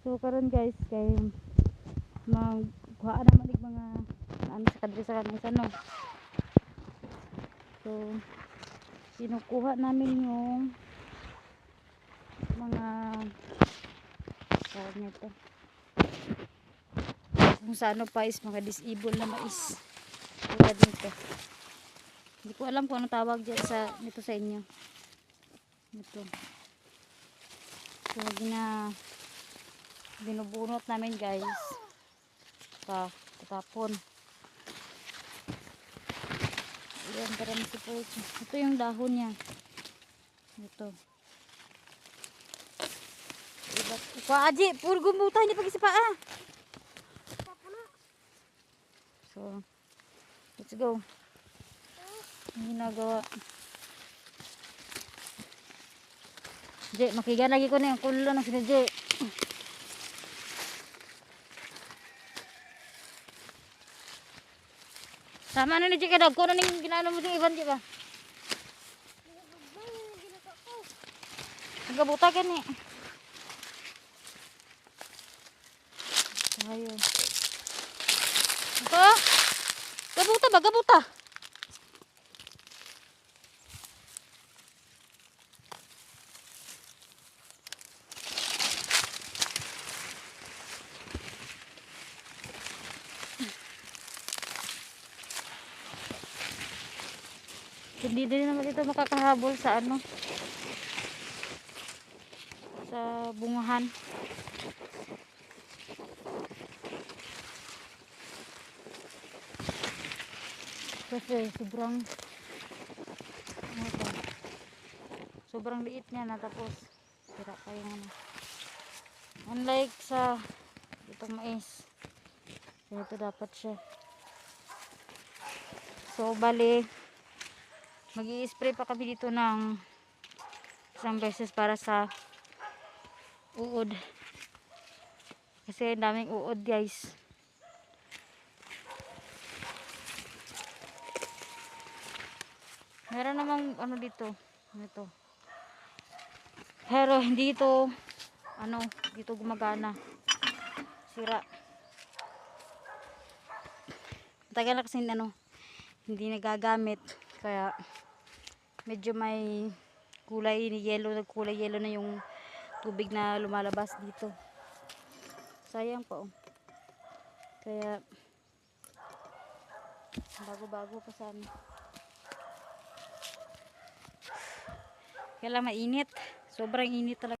So karon guys kay magkuha naman ig mga ano sa kadre sa kanang isa no. So kinukuha namin yung mga nito kung sa ano pa is mga disable na mais tulad nito. Hindi ko alam kung ano tawag dyan sa nito sa inyo. Ito. So binubunot namin guys tapon yan para masipot. Ito yung dahon niya ito pa aji puro gumuta hindi pag isipa so let's go ginagawa J makigan lagi ko na yung kulo ng sila J. Sama na ni J kadag ko na ning ginano mo ding iban di ba? Gabuta ka ni. Ayo. Ito? Gabuta ba? Gabuta. Hindi din naman ito makakahabol sa ano sa bungahan kasi sobrang liit niya na tapos sira pa yung ano unlike sa itong mais ito dapat siya so bali mag-i-spray pa kami dito ng isang beses para sa uod kasi daming uod guys. Meron namang ano dito pero hindi ito ano dito gumagana sira tagal na kasi ano hindi nagagamit kaya medyo may kulay yellow na yung tubig na lumalabas dito sayang pa kaya bago pa sana kaya lang mainit sobrang init talaga.